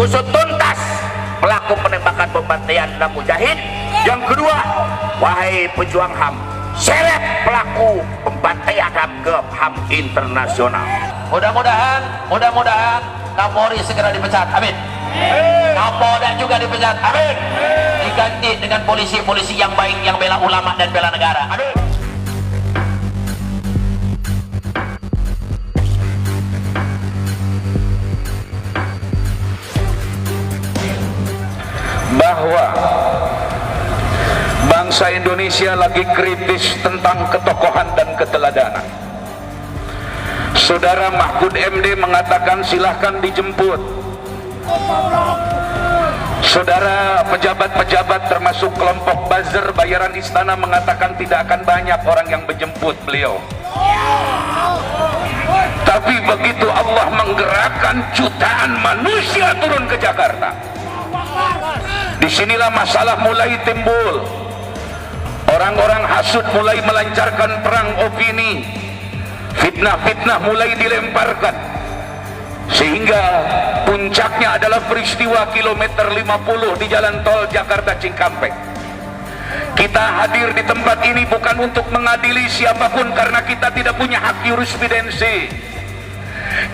usut tuntas pelaku penembakan pembantaian dan mujahid. Yang kedua, wahai pejuang HAM, seret pelaku pembantaian HAM ke HAM internasional. Mudah-mudahan Kapolri segera dipecat, amin. Kapolda juga dipecat, amin. Diganti dengan polisi-polisi yang baik yang bela ulama dan bela negara, amin. Bahwa bangsa Indonesia lagi kritis tentang ketokohan dan keteladanan. Saudara Mahfud MD mengatakan silahkan dijemput. Saudara pejabat-pejabat termasuk kelompok buzzer bayaran istana mengatakan tidak akan banyak orang yang menjemput beliau. Tapi begitu Allah menggerakkan jutaan manusia turun ke Jakarta, disinilah masalah mulai timbul. Orang-orang hasut mulai melancarkan perang opini, fitnah-fitnah mulai dilemparkan, sehingga puncaknya adalah peristiwa kilometer 50 di jalan tol Jakarta Cikampek. Kita hadir di tempat ini bukan untuk mengadili siapapun karena kita tidak punya hak jurisprudensi.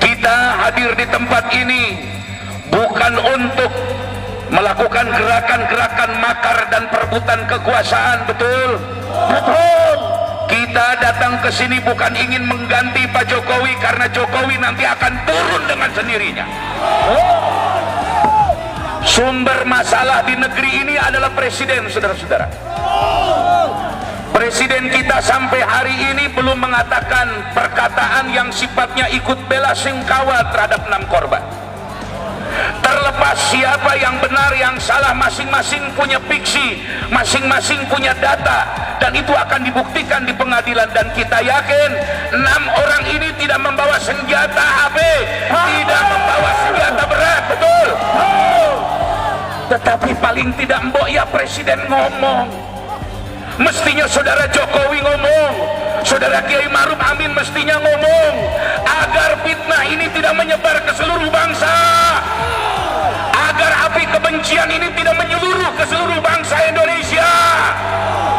Kita hadir di tempat ini bukan untuk melakukan gerakan-gerakan makar dan perebutan kekuasaan, betul? Betul. Kita datang ke sini bukan ingin mengganti Pak Jokowi karena Jokowi nanti akan turun dengan sendirinya. Sumber masalah di negeri ini adalah presiden, saudara-saudara. Presiden kita sampai hari ini belum mengatakan perkataan yang sifatnya ikut bela sungkawa terhadap 6 korban. Terlepas siapa yang benar yang salah, masing-masing punya fiksi, masing-masing punya data, dan itu akan dibuktikan di pengadilan. Dan kita yakin 6 orang ini tidak membawa senjata HP, tidak membawa senjata berat, betul? Tetapi paling tidak mbok ya presiden ngomong. Mestinya saudara Jokowi ngomong, saudara Kiai Maruf Amin mestinya ngomong, agar fitnah ini tidak menyebar ke seluruh bangsa, agar api kebencian ini tidak menyeluruh ke seluruh bangsa Indonesia.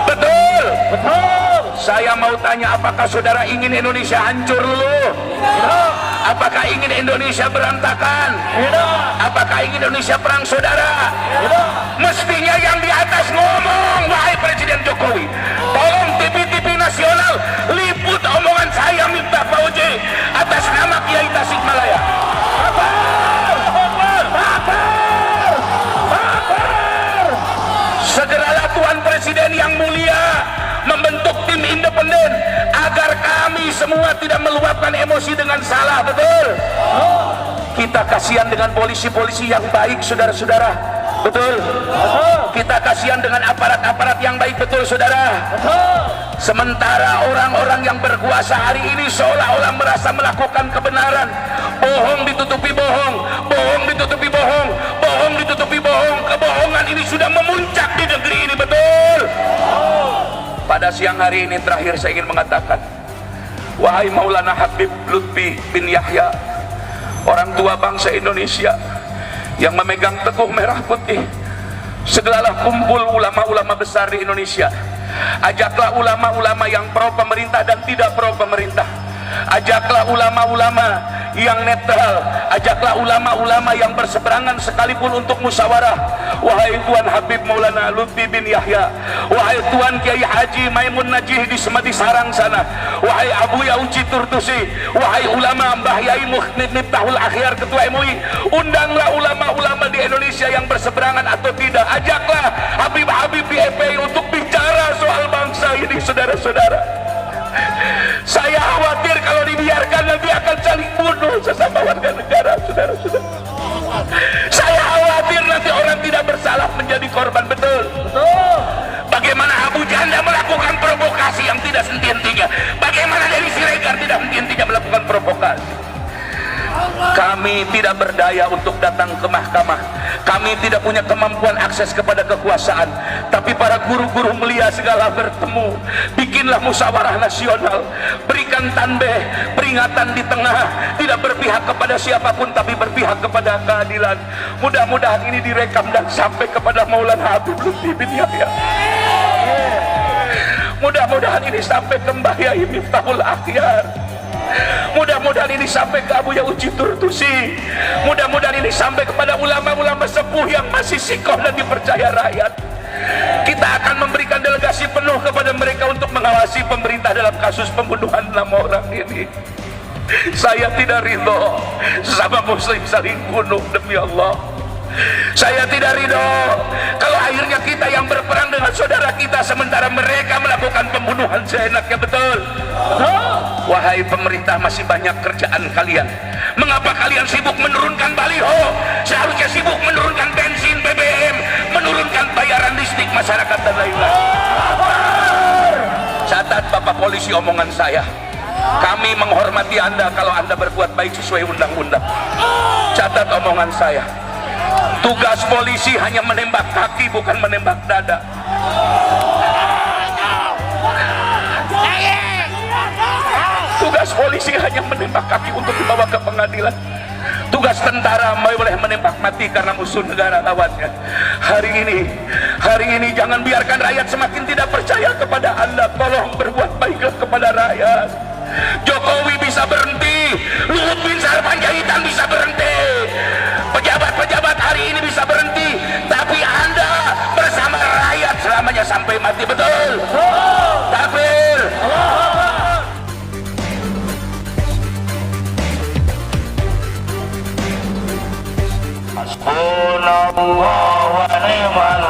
Betul? Betul. Saya mau tanya, apakah saudara ingin Indonesia hancur dulu? Apakah ingin Indonesia berantakan? Apakah ingin Indonesia perang saudara? Mestinya yang di atas ngomong, wahai Presiden Jokowi. Tolong TV-TV nasional liput omongan saya Miftah Fauzi atas nama Kiai Tasikmalaya. Segeralah Tuan Presiden yang mulia membentuk tim independen agar kami semua tidak meluapkan emosi dengan salah, betul? Kita kasihan dengan polisi-polisi yang baik, saudara-saudara, betul? Kita kasihan dengan aparat-aparat yang baik, betul saudara? Sementara orang-orang yang berkuasa hari ini seolah-olah merasa melakukan kebenaran, bohong ditutupi bohong, bohong ditutupi bohong, bohong ditutupi bohong. Kebohongan ini sudah memuncak di negeri ini, betul? Pada siang hari ini terakhir saya ingin mengatakan, wahai Maulana Habib Lutfi bin Yahya, orang tua bangsa Indonesia yang memegang teguh merah putih, segeralah kumpul ulama-ulama besar di Indonesia. Ajaklah ulama-ulama yang pro pemerintah dan tidak pro pemerintah. Ajaklah ulama-ulama yang netral, ajaklah ulama-ulama yang berseberangan sekalipun untuk musyawarah. Wahai Tuan Habib Maulana Lutfi bin Yahya, wahai Tuan Kiai Haji Maimun Najih di Semadi Sarang sana, wahai Abu Yauci Turtusi, wahai ulama Mbah Yai Miftahul Akhyar Ketua MUI, undanglah ulama-ulama di Indonesia yang berseberangan atau tidak. Ajaklah Habib-habib di FPI untuk bicara soal bangsa ini, saudara-saudara. Saya khawatir kalau dibiarkan nanti akan saling bunuh sesama warga negara, saudara-saudara. Saya khawatir nanti orang tidak bersalah menjadi korban, betul? Betul. Bagaimana Abu Janda melakukan provokasi yang tidak henti-hentinya? Bagaimana Denny Siregar tidak henti-hentinya melakukan provokasi? Kami tidak berdaya untuk datang ke mahkamah. Kami tidak punya kemampuan akses kepada kekuasaan. Tapi para guru-guru mulia segala bertemu. Bikinlah musyawarah nasional. Berikan tanbih, peringatan di tengah. Tidak berpihak kepada siapapun, tapi berpihak kepada keadilan. Mudah-mudahan ini direkam dan sampai kepada Maulana Habib Lutfi bin Yahya. Mudah-mudahan ini sampai ke Mbah Yai Miftahul Akhyar. Mudah-mudahan ini sampai ke Abu Yauji Turtusi. Mudah-mudahan ini sampai kepada ulama-ulama sepuh yang masih sikoh dan dipercaya rakyat. Kita akan memberikan delegasi penuh kepada mereka untuk mengawasi pemerintah dalam kasus pembunuhan 6 orang ini. Saya tidak ridho sesama muslim saling bunuh, demi Allah. Saya tidak ridho kalau akhirnya kita yang berperang dengan saudara kita sementara mereka melakukan pembunuhan seenaknya, betul? Wahai pemerintah, masih banyak kerjaan kalian. Mengapa kalian sibuk menurunkan baliho? Seharusnya sibuk menurunkan bensin, BBM, menurunkan bayaran listrik masyarakat dan lain-lain. Catat Bapak Polisi omongan saya. Kami menghormati Anda kalau Anda berbuat baik sesuai undang-undang. Catat omongan saya. Tugas polisi hanya menembak kaki, bukan menembak dada. Tugas polisi hanya menembak kaki untuk dibawa ke pengadilan. Tugas tentara boleh menembak mati karena musuh negara lawannya. Hari ini jangan biarkan rakyat semakin tidak percaya kepada Anda. Tolong berbuat baiklah kepada rakyat. Jokowi bisa berhenti, Luhut bin Sarpanjaitan bisa berhenti, pejabat-pejabat hari ini bisa berhenti, tapi Anda bersama rakyat selamanya sampai mati, betul? Takbir. Hasbunallah wa ni'mal